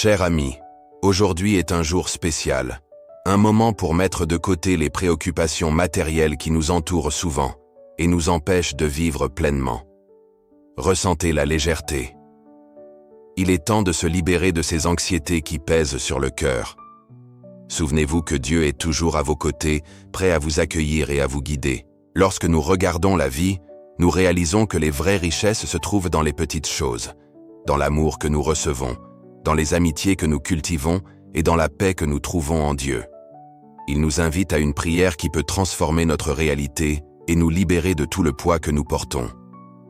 Cher ami, aujourd'hui est un jour spécial, un moment pour mettre de côté les préoccupations matérielles qui nous entourent souvent et nous empêchent de vivre pleinement. Ressentez la légèreté. Il est temps de se libérer de ces anxiétés qui pèsent sur le cœur. Souvenez-vous que Dieu est toujours à vos côtés, prêt à vous accueillir et à vous guider. Lorsque nous regardons la vie, nous réalisons que les vraies richesses se trouvent dans les petites choses, dans l'amour que nous recevons, dans les amitiés que nous cultivons et dans la paix que nous trouvons en Dieu. Il nous invite à une prière qui peut transformer notre réalité et nous libérer de tout le poids que nous portons.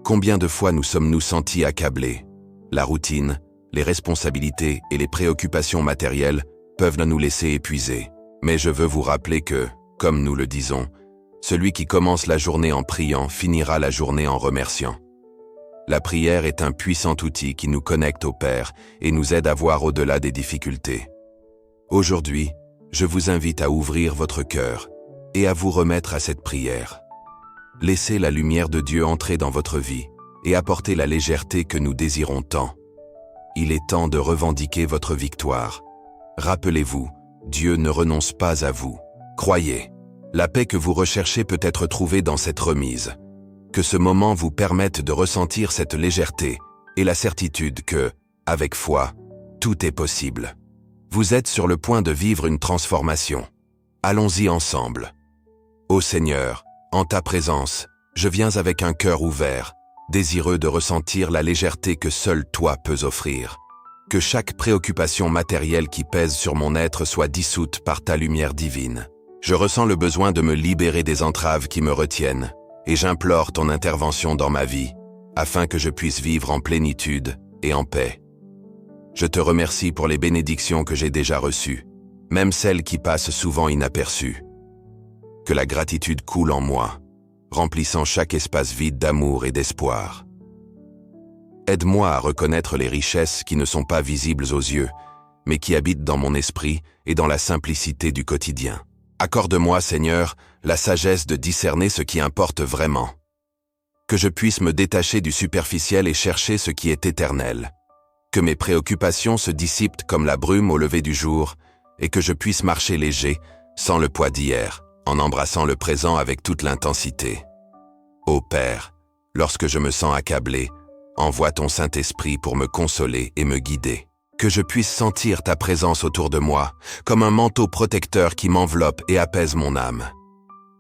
Combien de fois nous sommes-nous sentis accablés? La routine, les responsabilités et les préoccupations matérielles peuvent nous laisser épuisés. Mais je veux vous rappeler que, comme nous le disons, celui qui commence la journée en priant finira la journée en remerciant. La prière est un puissant outil qui nous connecte au Père et nous aide à voir au-delà des difficultés. Aujourd'hui, je vous invite à ouvrir votre cœur et à vous remettre à cette prière. Laissez la lumière de Dieu entrer dans votre vie et apporter la légèreté que nous désirons tant. Il est temps de revendiquer votre victoire. Rappelez-vous, Dieu ne renonce pas à vous. Croyez, la paix que vous recherchez peut être trouvée dans cette remise. Que ce moment vous permette de ressentir cette légèreté et la certitude que, avec foi, tout est possible. Vous êtes sur le point de vivre une transformation. Allons-y ensemble. Ô Seigneur, en ta présence, je viens avec un cœur ouvert, désireux de ressentir la légèreté que seul toi peux offrir. Que chaque préoccupation matérielle qui pèse sur mon être soit dissoute par ta lumière divine. Je ressens le besoin de me libérer des entraves qui me retiennent, et j'implore ton intervention dans ma vie, afin que je puisse vivre en plénitude et en paix. Je te remercie pour les bénédictions que j'ai déjà reçues, même celles qui passent souvent inaperçues. Que la gratitude coule en moi, remplissant chaque espace vide d'amour et d'espoir. Aide-moi à reconnaître les richesses qui ne sont pas visibles aux yeux, mais qui habitent dans mon esprit et dans la simplicité du quotidien. Accorde-moi, Seigneur, la sagesse de discerner ce qui importe vraiment. Que je puisse me détacher du superficiel et chercher ce qui est éternel. Que mes préoccupations se dissipent comme la brume au lever du jour et que je puisse marcher léger, sans le poids d'hier, en embrassant le présent avec toute l'intensité. Ô Père, lorsque je me sens accablé, envoie ton Saint-Esprit pour me consoler et me guider. Que je puisse sentir ta présence autour de moi, comme un manteau protecteur qui m'enveloppe et apaise mon âme.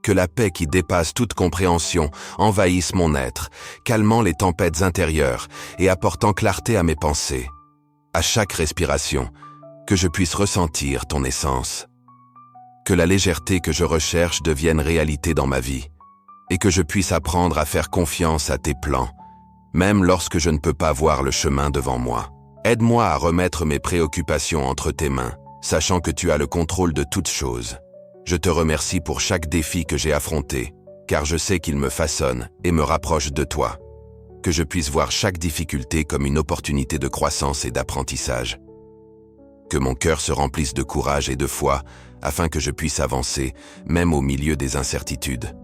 Que la paix qui dépasse toute compréhension envahisse mon être, calmant les tempêtes intérieures et apportant clarté à mes pensées. À chaque respiration, que je puisse ressentir ton essence. Que la légèreté que je recherche devienne réalité dans ma vie, et que je puisse apprendre à faire confiance à tes plans, même lorsque je ne peux pas voir le chemin devant moi. Aide-moi à remettre mes préoccupations entre tes mains, sachant que tu as le contrôle de toutes choses. Je te remercie pour chaque défi que j'ai affronté, car je sais qu'il me façonne et me rapproche de toi. Que je puisse voir chaque difficulté comme une opportunité de croissance et d'apprentissage. Que mon cœur se remplisse de courage et de foi, afin que je puisse avancer, même au milieu des incertitudes.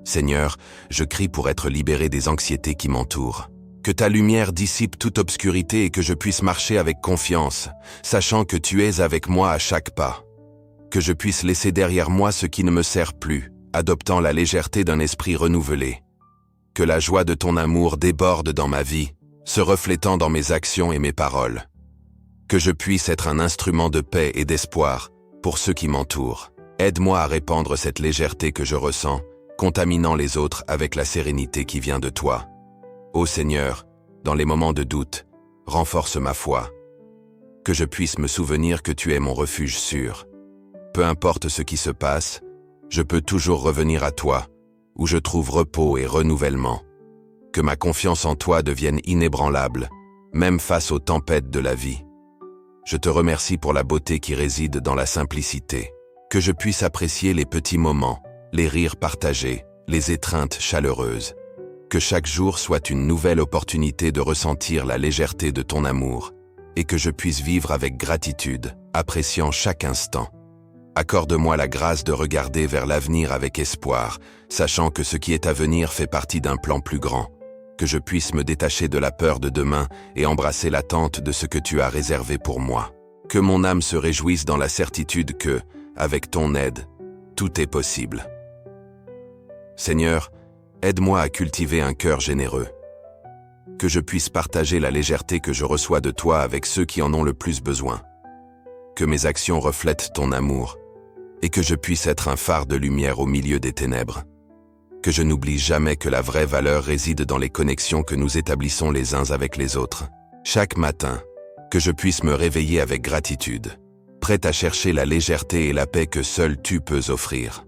Seigneur, je crie pour être libéré des anxiétés qui m'entourent. Que ta lumière dissipe toute obscurité et que je puisse marcher avec confiance, sachant que tu es avec moi à chaque pas. Que je puisse laisser derrière moi ce qui ne me sert plus, adoptant la légèreté d'un esprit renouvelé. Que la joie de ton amour déborde dans ma vie, se reflétant dans mes actions et mes paroles. Que je puisse être un instrument de paix et d'espoir pour ceux qui m'entourent. Aide-moi à répandre cette légèreté que je ressens, contaminant les autres avec la sérénité qui vient de toi. Ô Seigneur, dans les moments de doute, renforce ma foi. Que je puisse me souvenir que tu es mon refuge sûr. Peu importe ce qui se passe, je peux toujours revenir à toi, où je trouve repos et renouvellement. Que ma confiance en toi devienne inébranlable, même face aux tempêtes de la vie. Je te remercie pour la beauté qui réside dans la simplicité. Que je puisse apprécier les petits moments, les rires partagés, les étreintes chaleureuses. Que chaque jour soit une nouvelle opportunité de ressentir la légèreté de ton amour, et que je puisse vivre avec gratitude, appréciant chaque instant. Accorde-moi la grâce de regarder vers l'avenir avec espoir, sachant que ce qui est à venir fait partie d'un plan plus grand. que je puisse me détacher de la peur de demain et embrasser l'attente de ce que tu as réservé pour moi. Que mon âme se réjouisse dans la certitude que, avec ton aide, tout est possible. Seigneur, aide-moi à cultiver un cœur généreux. Que je puisse partager la légèreté que je reçois de toi avec ceux qui en ont le plus besoin. Que mes actions reflètent ton amour et que je puisse être un phare de lumière au milieu des ténèbres. Que je n'oublie jamais que la vraie valeur réside dans les connexions que nous établissons les uns avec les autres. Chaque matin, que je puisse me réveiller avec gratitude, prêt à chercher la légèreté et la paix que seul tu peux offrir.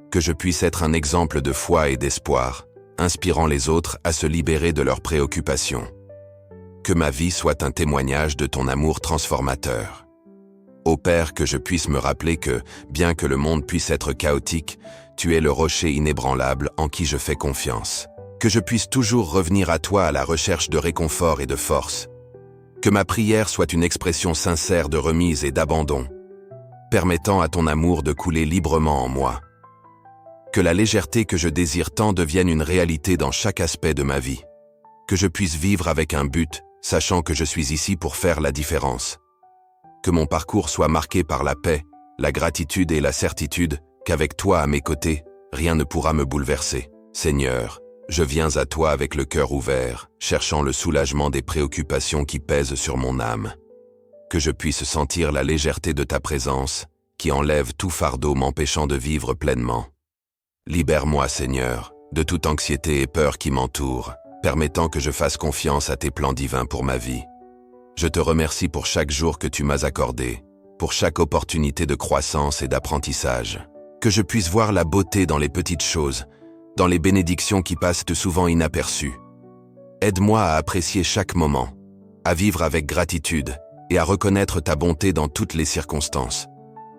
Que je puisse être un exemple de foi et d'espoir, inspirant les autres à se libérer de leurs préoccupations. Que ma vie soit un témoignage de ton amour transformateur. Ô Père, que je puisse me rappeler que, bien que le monde puisse être chaotique, tu es le rocher inébranlable en qui je fais confiance. Que je puisse toujours revenir à toi à la recherche de réconfort et de force. Que ma prière soit une expression sincère de remise et d'abandon, permettant à ton amour de couler librement en moi. Que la légèreté que je désire tant devienne une réalité dans chaque aspect de ma vie. Que je puisse vivre avec un but, sachant que je suis ici pour faire la différence. Que mon parcours soit marqué par la paix, la gratitude et la certitude qu'avec toi à mes côtés, rien ne pourra me bouleverser. Seigneur, je viens à toi avec le cœur ouvert, cherchant le soulagement des préoccupations qui pèsent sur mon âme. Que je puisse sentir la légèreté de ta présence, qui enlève tout fardeau m'empêchant de vivre pleinement. Libère-moi, Seigneur, de toute anxiété et peur qui m'entoure, permettant que je fasse confiance à tes plans divins pour ma vie. Je te remercie pour chaque jour que tu m'as accordé, pour chaque opportunité de croissance et d'apprentissage. Que je puisse voir la beauté dans les petites choses, dans les bénédictions qui passent souvent inaperçues. Aide-moi à apprécier chaque moment, à vivre avec gratitude et à reconnaître ta bonté dans toutes les circonstances.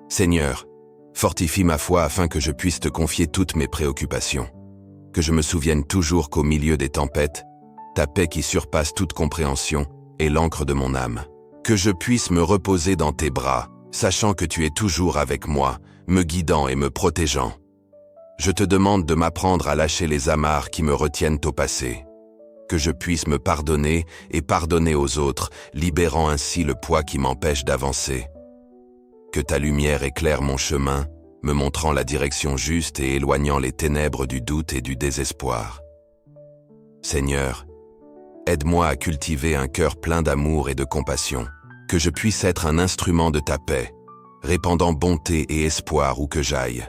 Seigneur, fortifie ma foi afin que je puisse te confier toutes mes préoccupations. Que je me souvienne toujours qu'au milieu des tempêtes, ta paix qui surpasse toute compréhension est l'encre de mon âme. Que je puisse me reposer dans tes bras, sachant que tu es toujours avec moi, me guidant et me protégeant. Je te demande de m'apprendre à lâcher les amarres qui me retiennent au passé. Que je puisse me pardonner et pardonner aux autres, libérant ainsi le poids qui m'empêche d'avancer. Que ta lumière éclaire mon chemin, me montrant la direction juste et éloignant les ténèbres du doute et du désespoir. Seigneur, aide-moi à cultiver un cœur plein d'amour et de compassion, que je puisse être un instrument de ta paix, répandant bonté et espoir où que j'aille.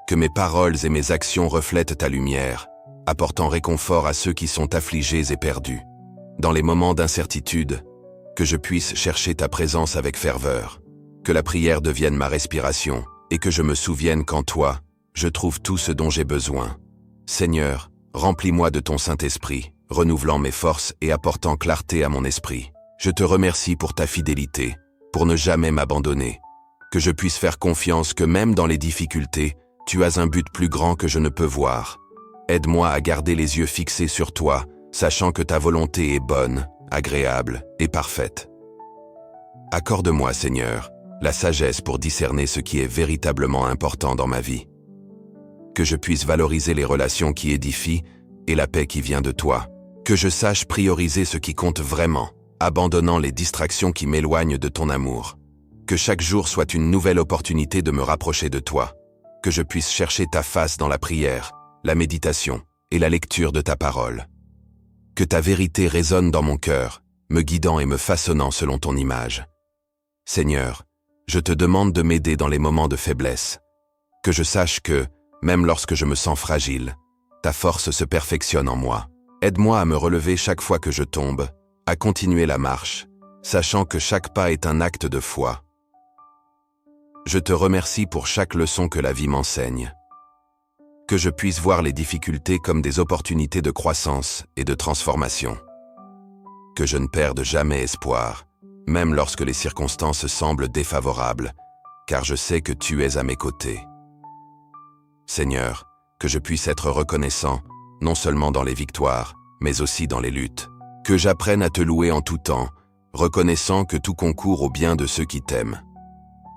Que mes paroles et mes actions reflètent ta lumière, apportant réconfort à ceux qui sont affligés et perdus. Dans les moments d'incertitude, que je puisse chercher ta présence avec ferveur, que la prière devienne ma respiration, et que je me souvienne qu'en toi, je trouve tout ce dont j'ai besoin. Seigneur, remplis-moi de ton Saint-Esprit, renouvelant mes forces et apportant clarté à mon esprit. Je te remercie pour ta fidélité, pour ne jamais m'abandonner. Que je puisse faire confiance que même dans les difficultés, tu as un but plus grand que je ne peux voir. Aide-moi à garder les yeux fixés sur toi, sachant que ta volonté est bonne, agréable et parfaite. Accorde-moi, Seigneur, la sagesse pour discerner ce qui est véritablement important dans ma vie. Que je puisse valoriser les relations qui édifient et la paix qui vient de toi. Que je sache prioriser ce qui compte vraiment, abandonnant les distractions qui m'éloignent de ton amour. Que chaque jour soit une nouvelle opportunité de me rapprocher de toi. Que je puisse chercher ta face dans la prière, la méditation et la lecture de ta parole. Que ta vérité résonne dans mon cœur, me guidant et me façonnant selon ton image. Seigneur, je te demande de m'aider dans les moments de faiblesse. Que je sache que, même lorsque je me sens fragile, ta force se perfectionne en moi. Aide-moi à me relever chaque fois que je tombe, à continuer la marche, sachant que chaque pas est un acte de foi. Je te remercie pour chaque leçon que la vie m'enseigne. Que je puisse voir les difficultés comme des opportunités de croissance et de transformation. Que je ne perde jamais espoir, même lorsque les circonstances semblent défavorables, car je sais que tu es à mes côtés. Seigneur, que je puisse être reconnaissant, non seulement dans les victoires, mais aussi dans les luttes. Que j'apprenne à te louer en tout temps, reconnaissant que tout concourt au bien de ceux qui t'aiment.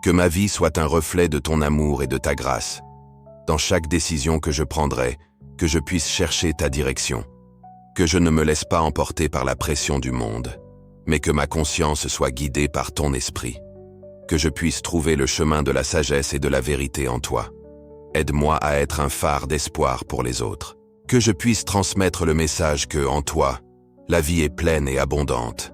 Que ma vie soit un reflet de ton amour et de ta grâce. Dans chaque décision que je prendrai, que je puisse chercher ta direction. Que je ne me laisse pas emporter par la pression du monde, mais que ma conscience soit guidée par ton esprit. Que je puisse trouver le chemin de la sagesse et de la vérité en toi. Aide-moi à être un phare d'espoir pour les autres. Que je puisse transmettre le message que, en toi, la vie est pleine et abondante.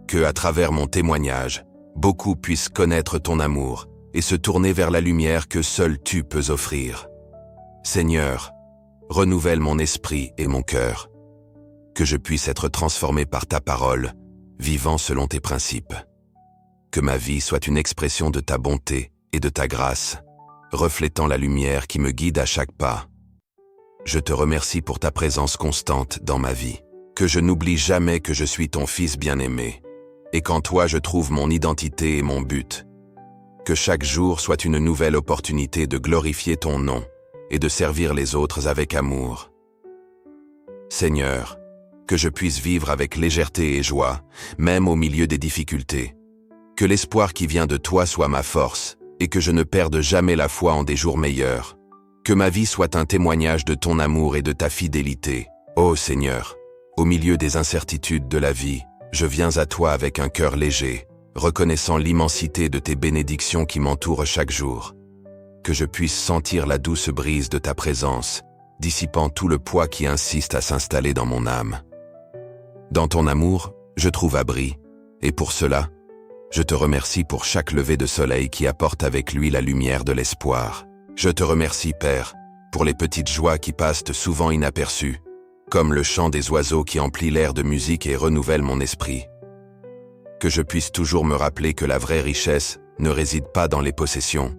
Que, à travers mon témoignage, beaucoup puissent connaître ton amour et se tourner vers la lumière que seul tu peux offrir. Seigneur, renouvelle mon esprit et mon cœur. Que je puisse être transformé par ta parole, vivant selon tes principes. Que ma vie soit une expression de ta bonté et de ta grâce, reflétant la lumière qui me guide à chaque pas. Je te remercie pour ta présence constante dans ma vie. Que je n'oublie jamais que je suis ton fils bien-aimé, et qu'en toi je trouve mon identité et mon but. Que chaque jour soit une nouvelle opportunité de glorifier ton nom et de servir les autres avec amour. Seigneur, que je puisse vivre avec légèreté et joie, même au milieu des difficultés. Que l'espoir qui vient de toi soit ma force, et que je ne perde jamais la foi en des jours meilleurs. Que ma vie soit un témoignage de ton amour et de ta fidélité. Ô Seigneur, au milieu des incertitudes de la vie, je viens à toi avec un cœur léger, reconnaissant l'immensité de tes bénédictions qui m'entourent chaque jour. Que je puisse sentir la douce brise de ta présence, dissipant tout le poids qui insiste à s'installer dans mon âme. Dans ton amour, je trouve abri, et pour cela, je te remercie pour chaque lever de soleil qui apporte avec lui la lumière de l'espoir. Je te remercie, Père, pour les petites joies qui passent souvent inaperçues, comme le chant des oiseaux qui emplit l'air de musique et renouvelle mon esprit. Que je puisse toujours me rappeler que la vraie richesse ne réside pas dans les possessions,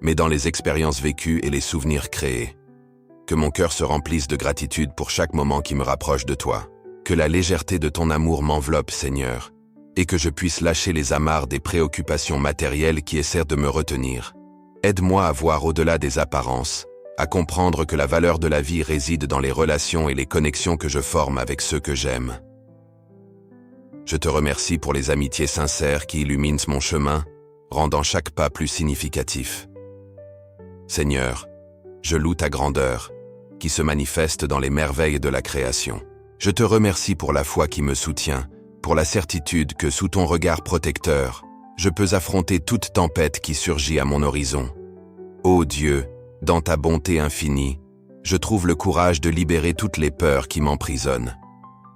mais dans les expériences vécues et les souvenirs créés. Que mon cœur se remplisse de gratitude pour chaque moment qui me rapproche de toi. Que la légèreté de ton amour m'enveloppe, Seigneur, et que je puisse lâcher les amarres des préoccupations matérielles qui essaient de me retenir. Aide-moi à voir au-delà des apparences, à comprendre que la valeur de la vie réside dans les relations et les connexions que je forme avec ceux que j'aime. Je te remercie pour les amitiés sincères qui illuminent mon chemin, rendant chaque pas plus significatif. Seigneur, je loue ta grandeur, qui se manifeste dans les merveilles de la création. Je te remercie pour la foi qui me soutient, pour la certitude que sous ton regard protecteur, je peux affronter toute tempête qui surgit à mon horizon. Ô Dieu, dans ta bonté infinie, je trouve le courage de libérer toutes les peurs qui m'emprisonnent.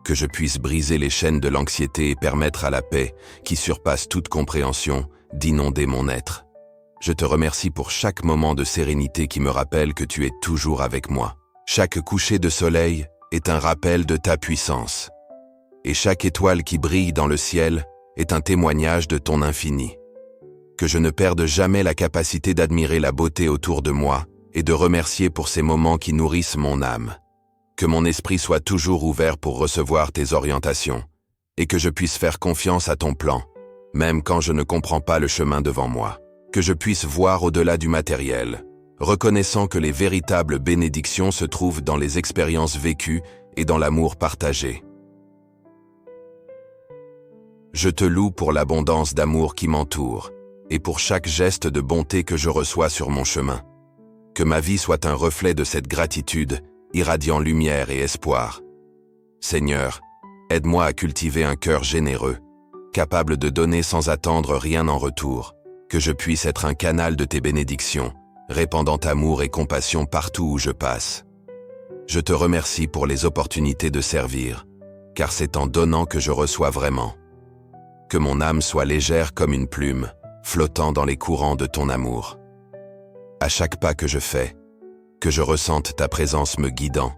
Que je puisse briser les chaînes de l'anxiété et permettre à la paix, qui surpasse toute compréhension, d'inonder mon être. Je te remercie pour chaque moment de sérénité qui me rappelle que tu es toujours avec moi. Chaque coucher de soleil est un rappel de ta puissance. Et chaque étoile qui brille dans le ciel est un témoignage de ton infini. Que je ne perde jamais la capacité d'admirer la beauté autour de moi et de remercier pour ces moments qui nourrissent mon âme. Que mon esprit soit toujours ouvert pour recevoir tes orientations et que je puisse faire confiance à ton plan, même quand je ne comprends pas le chemin devant moi. Que je puisse voir au-delà du matériel, reconnaissant que les véritables bénédictions se trouvent dans les expériences vécues et dans l'amour partagé. Je te loue pour l'abondance d'amour qui m'entoure et pour chaque geste de bonté que je reçois sur mon chemin. Que ma vie soit un reflet de cette gratitude, irradiant lumière et espoir. Seigneur, aide-moi à cultiver un cœur généreux, capable de donner sans attendre rien en retour. Que je puisse être un canal de tes bénédictions, répandant amour et compassion partout où je passe. Je te remercie pour les opportunités de servir, car c'est en donnant que je reçois vraiment. Que mon âme soit légère comme une plume, flottant dans les courants de ton amour. À chaque pas que je fais, que je ressente ta présence me guidant,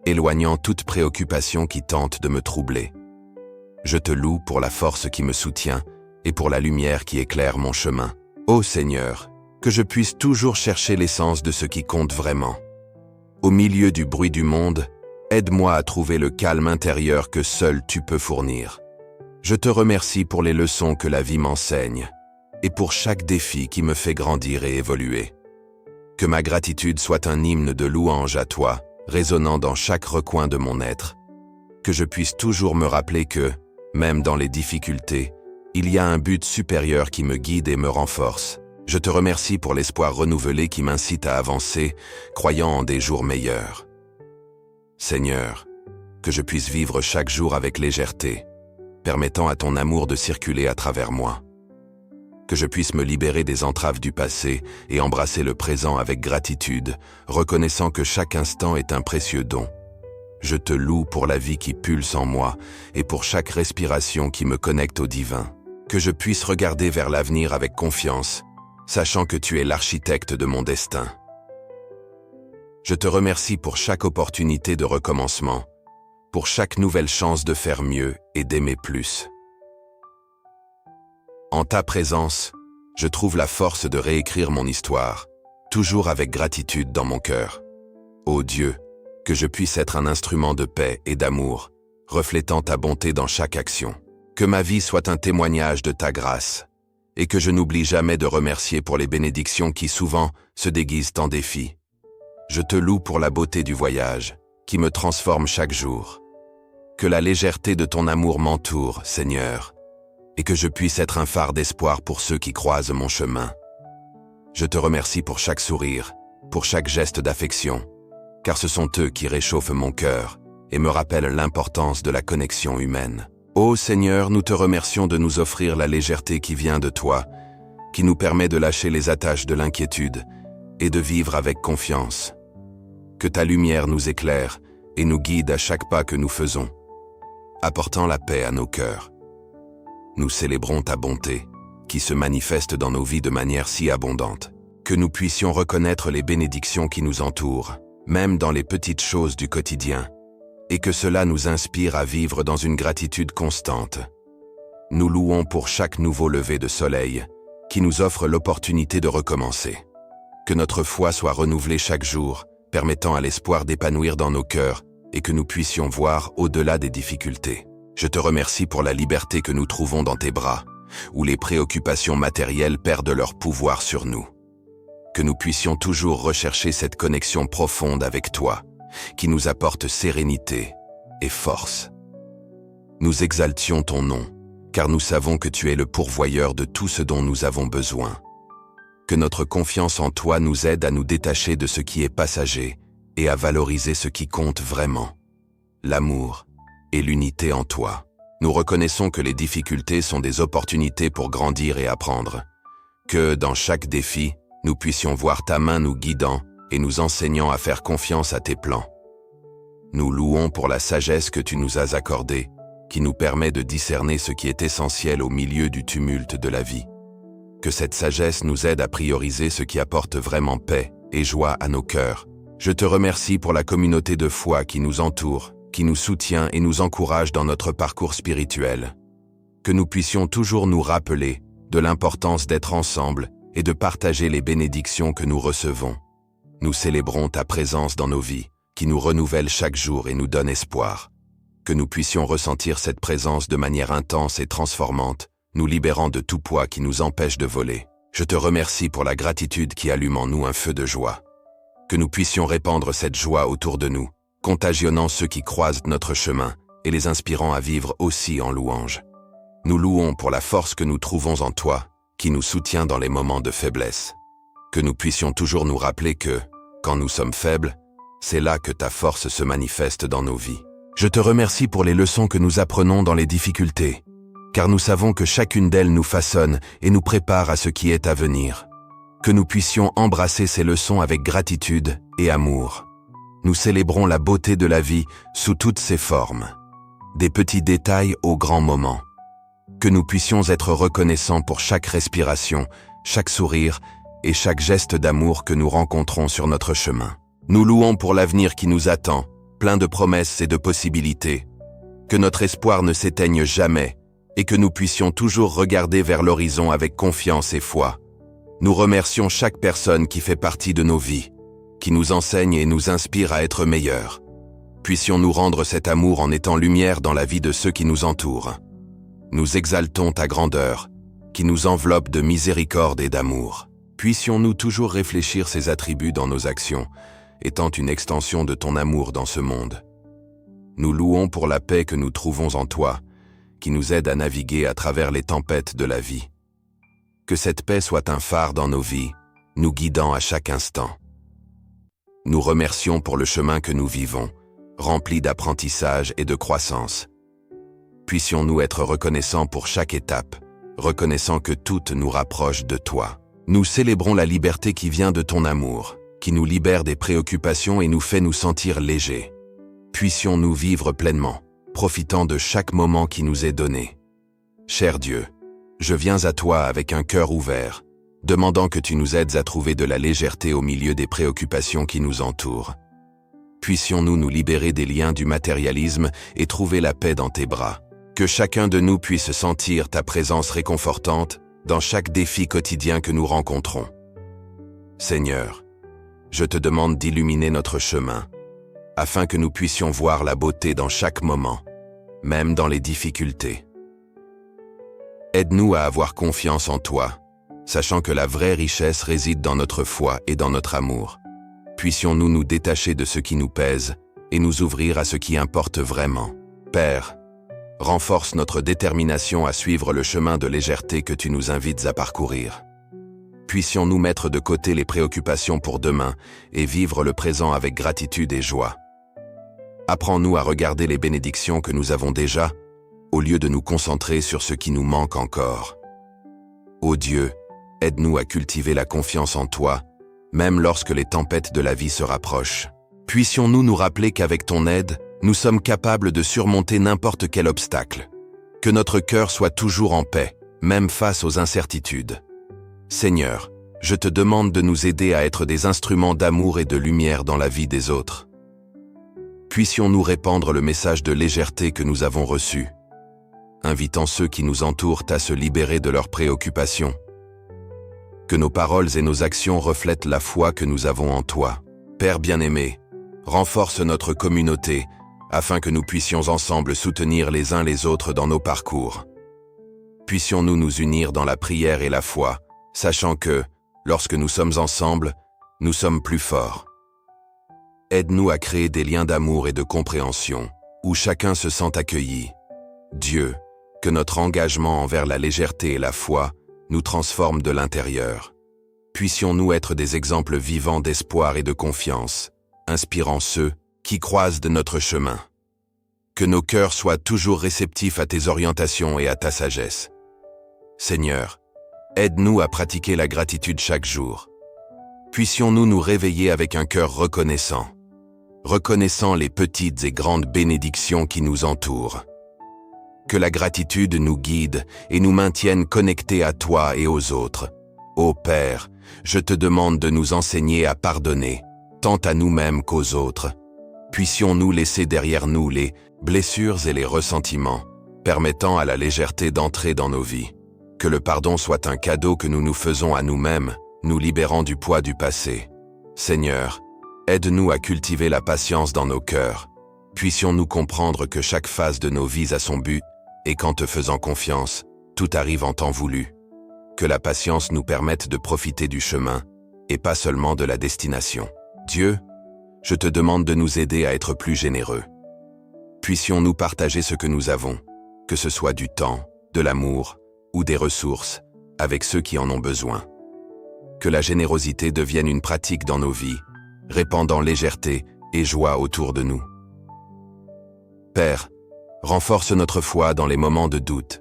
éloignant toute préoccupation qui tente de me troubler. Je te loue pour la force qui me soutient et pour la lumière qui éclaire mon chemin. Ô Seigneur, que je puisse toujours chercher l'essence de ce qui compte vraiment. Au milieu du bruit du monde, aide-moi à trouver le calme intérieur que seul tu peux fournir. Je te remercie pour les leçons que la vie m'enseigne et pour chaque défi qui me fait grandir et évoluer. Que ma gratitude soit un hymne de louange à toi, résonnant dans chaque recoin de mon être. Que je puisse toujours me rappeler que, même dans les difficultés, il y a un but supérieur qui me guide et me renforce. Je te remercie pour l'espoir renouvelé qui m'incite à avancer, croyant en des jours meilleurs. Seigneur, que je puisse vivre chaque jour avec légèreté, permettant à ton amour de circuler à travers moi. Que je puisse me libérer des entraves du passé et embrasser le présent avec gratitude, reconnaissant que chaque instant est un précieux don. Je te loue pour la vie qui pulse en moi et pour chaque respiration qui me connecte au divin. Que je puisse regarder vers l'avenir avec confiance, sachant que tu es l'architecte de mon destin. Je te remercie pour chaque opportunité de recommencement, pour chaque nouvelle chance de faire mieux et d'aimer plus. En ta présence, je trouve la force de réécrire mon histoire, toujours avec gratitude dans mon cœur. Ô Dieu, que je puisse être un instrument de paix et d'amour, reflétant ta bonté dans chaque action. Que ma vie soit un témoignage de ta grâce, et que je n'oublie jamais de remercier pour les bénédictions qui souvent se déguisent en défis. Je te loue pour la beauté du voyage, qui me transforme chaque jour. Que la légèreté de ton amour m'entoure, Seigneur, et que je puisse être un phare d'espoir pour ceux qui croisent mon chemin. Je te remercie pour chaque sourire, pour chaque geste d'affection, car ce sont eux qui réchauffent mon cœur et me rappellent l'importance de la connexion humaine. Ô Seigneur, nous te remercions de nous offrir la légèreté qui vient de toi, qui nous permet de lâcher les attaches de l'inquiétude et de vivre avec confiance. Que ta lumière nous éclaire et nous guide à chaque pas que nous faisons, apportant la paix à nos cœurs. Nous célébrons ta bonté, qui se manifeste dans nos vies de manière si abondante. Que nous puissions reconnaître les bénédictions qui nous entourent, même dans les petites choses du quotidien, et que cela nous inspire à vivre dans une gratitude constante. Nous louons pour chaque nouveau lever de soleil, qui nous offre l'opportunité de recommencer. Que notre foi soit renouvelée chaque jour, permettant à l'espoir d'épanouir dans nos cœurs, et que nous puissions voir au-delà des difficultés. Je te remercie pour la liberté que nous trouvons dans tes bras, où les préoccupations matérielles perdent leur pouvoir sur nous. Que nous puissions toujours rechercher cette connexion profonde avec toi, qui nous apporte sérénité et force. Nous exaltions ton nom, car nous savons que tu es le pourvoyeur de tout ce dont nous avons besoin. Que notre confiance en toi nous aide à nous détacher de ce qui est passager et à valoriser ce qui compte vraiment, l'amour et l'unité en toi. Nous reconnaissons que les difficultés sont des opportunités pour grandir et apprendre. Que, dans chaque défi, nous puissions voir ta main nous guidant et nous enseignant à faire confiance à tes plans. Nous louons pour la sagesse que tu nous as accordée, qui nous permet de discerner ce qui est essentiel au milieu du tumulte de la vie. Que cette sagesse nous aide à prioriser ce qui apporte vraiment paix et joie à nos cœurs. Je te remercie pour la communauté de foi qui nous entoure, qui nous soutient et nous encourage dans notre parcours spirituel. Que nous puissions toujours nous rappeler de l'importance d'être ensemble et de partager les bénédictions que nous recevons. Nous célébrons ta présence dans nos vies, qui nous renouvelle chaque jour et nous donne espoir. Que nous puissions ressentir cette présence de manière intense et transformante, nous libérant de tout poids qui nous empêche de voler. Je te remercie pour la gratitude qui allume en nous un feu de joie. Que nous puissions répandre cette joie autour de nous, contagionnant ceux qui croisent notre chemin et les inspirant à vivre aussi en louange. Nous louons pour la force que nous trouvons en toi, qui nous soutient dans les moments de faiblesse. Que nous puissions toujours nous rappeler que, quand nous sommes faibles, c'est là que ta force se manifeste dans nos vies. Je te remercie pour les leçons que nous apprenons dans les difficultés, car nous savons que chacune d'elles nous façonne et nous prépare à ce qui est à venir. Que nous puissions embrasser ces leçons avec gratitude et amour. Nous célébrons la beauté de la vie sous toutes ses formes, des petits détails aux grands moments. Que nous puissions être reconnaissants pour chaque respiration, chaque sourire et chaque geste d'amour que nous rencontrons sur notre chemin. Nous louons pour l'avenir qui nous attend, plein de promesses et de possibilités. Que notre espoir ne s'éteigne jamais et que nous puissions toujours regarder vers l'horizon avec confiance et foi. Nous remercions chaque personne qui fait partie de nos vies, qui nous enseigne et nous inspire à être meilleurs. Puissions-nous rendre cet amour en étant lumière dans la vie de ceux qui nous entourent. Nous exaltons ta grandeur, qui nous enveloppe de miséricorde et d'amour. Puissions-nous toujours réfléchir ces attributs dans nos actions, étant une extension de ton amour dans ce monde. Nous louons pour la paix que nous trouvons en toi, qui nous aide à naviguer à travers les tempêtes de la vie. Que cette paix soit un phare dans nos vies, nous guidant à chaque instant. Nous remercions pour le chemin que nous vivons, rempli d'apprentissage et de croissance. Puissions-nous être reconnaissants pour chaque étape, reconnaissant que toutes nous rapprochent de toi. Nous célébrons la liberté qui vient de ton amour, qui nous libère des préoccupations et nous fait nous sentir légers. Puissions-nous vivre pleinement, profitant de chaque moment qui nous est donné. Cher Dieu, je viens à toi avec un cœur ouvert, demandant que tu nous aides à trouver de la légèreté au milieu des préoccupations qui nous entourent. Puissions-nous nous libérer des liens du matérialisme et trouver la paix dans tes bras. Que chacun de nous puisse sentir ta présence réconfortante dans chaque défi quotidien que nous rencontrons. Seigneur, je te demande d'illuminer notre chemin, afin que nous puissions voir la beauté dans chaque moment, même dans les difficultés. Aide-nous à avoir confiance en toi, sachant que la vraie richesse réside dans notre foi et dans notre amour. Puissions-nous nous détacher de ce qui nous pèse et nous ouvrir à ce qui importe vraiment. Père, renforce notre détermination à suivre le chemin de légèreté que tu nous invites à parcourir. Puissions-nous mettre de côté les préoccupations pour demain et vivre le présent avec gratitude et joie. Apprends-nous à regarder les bénédictions que nous avons déjà, au lieu de nous concentrer sur ce qui nous manque encore. Ô Dieu, aide-nous à cultiver la confiance en toi, même lorsque les tempêtes de la vie se rapprochent. Puissions-nous nous rappeler qu'avec ton aide, nous sommes capables de surmonter n'importe quel obstacle. Que notre cœur soit toujours en paix, même face aux incertitudes. Seigneur, je te demande de nous aider à être des instruments d'amour et de lumière dans la vie des autres. Puissions-nous répandre le message de légèreté que nous avons reçu, invitant ceux qui nous entourent à se libérer de leurs préoccupations. Que nos paroles et nos actions reflètent la foi que nous avons en toi. Père bien-aimé, renforce notre communauté, afin que nous puissions ensemble soutenir les uns les autres dans nos parcours. Puissions-nous nous unir dans la prière et la foi, sachant que, lorsque nous sommes ensemble, nous sommes plus forts. Aide-nous à créer des liens d'amour et de compréhension, où chacun se sent accueilli. Dieu, que notre engagement envers la légèreté et la foi nous transforme de l'intérieur. Puissions-nous être des exemples vivants d'espoir et de confiance, inspirant ceux qui croisent de notre chemin. Que nos cœurs soient toujours réceptifs à tes orientations et à ta sagesse. Seigneur, aide-nous à pratiquer la gratitude chaque jour. Puissions-nous nous réveiller avec un cœur reconnaissant, reconnaissant les petites et grandes bénédictions qui nous entourent. Que la gratitude nous guide et nous maintienne connectés à toi et aux autres. Ô Père, je te demande de nous enseigner à pardonner, tant à nous-mêmes qu'aux autres. Puissions-nous laisser derrière nous les blessures et les ressentiments, permettant à la légèreté d'entrer dans nos vies. Que le pardon soit un cadeau que nous nous faisons à nous-mêmes, nous libérant du poids du passé. Seigneur, aide-nous à cultiver la patience dans nos cœurs. Puissions-nous comprendre que chaque phase de nos vies a son but, et qu'en te faisant confiance, tout arrive en temps voulu. Que la patience nous permette de profiter du chemin, et pas seulement de la destination. Dieu, je te demande de nous aider à être plus généreux. Puissions-nous partager ce que nous avons, que ce soit du temps, de l'amour ou des ressources, avec ceux qui en ont besoin. Que la générosité devienne une pratique dans nos vies, répandant légèreté et joie autour de nous. Père, renforce notre foi dans les moments de doute.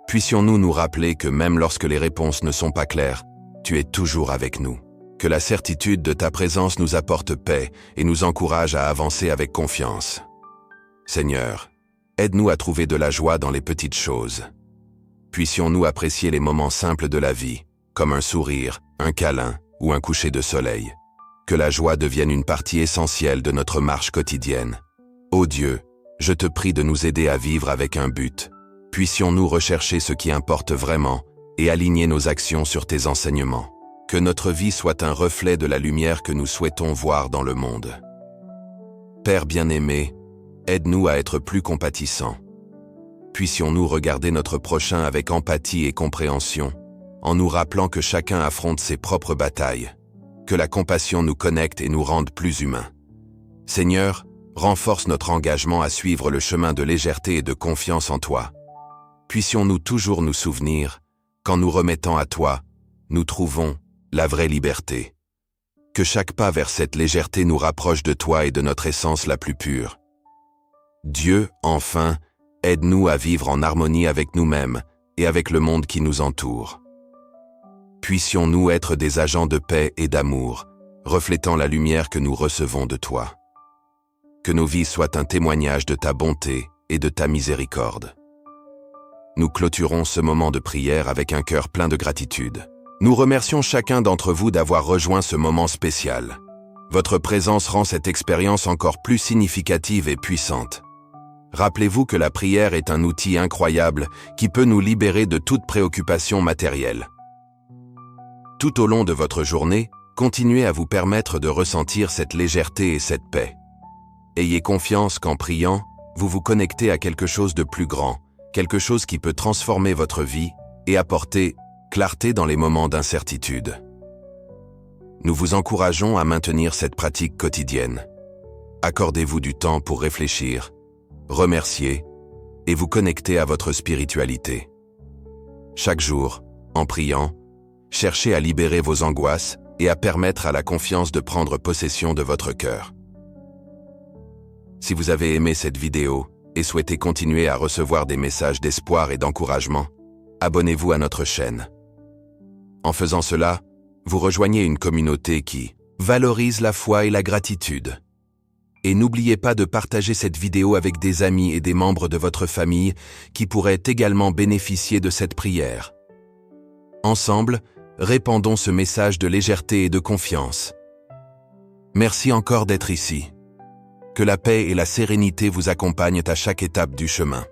Puissions-nous nous rappeler que même lorsque les réponses ne sont pas claires, tu es toujours avec nous. Que la certitude de ta présence nous apporte paix et nous encourage à avancer avec confiance. Seigneur, aide-nous à trouver de la joie dans les petites choses. Puissions-nous apprécier les moments simples de la vie, comme un sourire, un câlin ou un coucher de soleil. Que la joie devienne une partie essentielle de notre marche quotidienne. Ô Dieu, je te prie de nous aider à vivre avec un but. Puissions-nous rechercher ce qui importe vraiment et aligner nos actions sur tes enseignements. Que notre vie soit un reflet de la lumière que nous souhaitons voir dans le monde. Père bien-aimé, aide-nous à être plus compatissants. Puissions-nous regarder notre prochain avec empathie et compréhension, en nous rappelant que chacun affronte ses propres batailles. Que la compassion nous connecte et nous rende plus humains. Seigneur, renforce notre engagement à suivre le chemin de légèreté et de confiance en toi. Puissions-nous toujours nous souvenir, qu'en nous remettant à toi, nous trouvons la vraie liberté. que chaque pas vers cette légèreté nous rapproche de toi et de notre essence la plus pure. Dieu, enfin, aide-nous à vivre en harmonie avec nous-mêmes et avec le monde qui nous entoure. Puissions-nous être des agents de paix et d'amour, reflétant la lumière que nous recevons de toi. Que nos vies soient un témoignage de ta bonté et de ta miséricorde. Nous clôturons ce moment de prière avec un cœur plein de gratitude. Nous remercions chacun d'entre vous d'avoir rejoint ce moment spécial. Votre présence rend cette expérience encore plus significative et puissante. Rappelez-vous que la prière est un outil incroyable qui peut nous libérer de toute préoccupation matérielle. Tout au long de votre journée, continuez à vous permettre de ressentir cette légèreté et cette paix. Ayez confiance qu'en priant, vous vous connectez à quelque chose de plus grand, quelque chose qui peut transformer votre vie et apporter clarté dans les moments d'incertitude. Nous vous encourageons à maintenir cette pratique quotidienne. Accordez-vous du temps pour réfléchir, remercier et vous connecter à votre spiritualité. Chaque jour, en priant, cherchez à libérer vos angoisses et à permettre à la confiance de prendre possession de votre cœur. Si vous avez aimé cette vidéo et souhaitez continuer à recevoir des messages d'espoir et d'encouragement, abonnez-vous à notre chaîne. En faisant cela, vous rejoignez une communauté qui valorise la foi et la gratitude. Et n'oubliez pas de partager cette vidéo avec des amis et des membres de votre famille qui pourraient également bénéficier de cette prière. Ensemble, répandons ce message de légèreté et de confiance. Merci encore d'être ici. Que la paix et la sérénité vous accompagnent à chaque étape du chemin.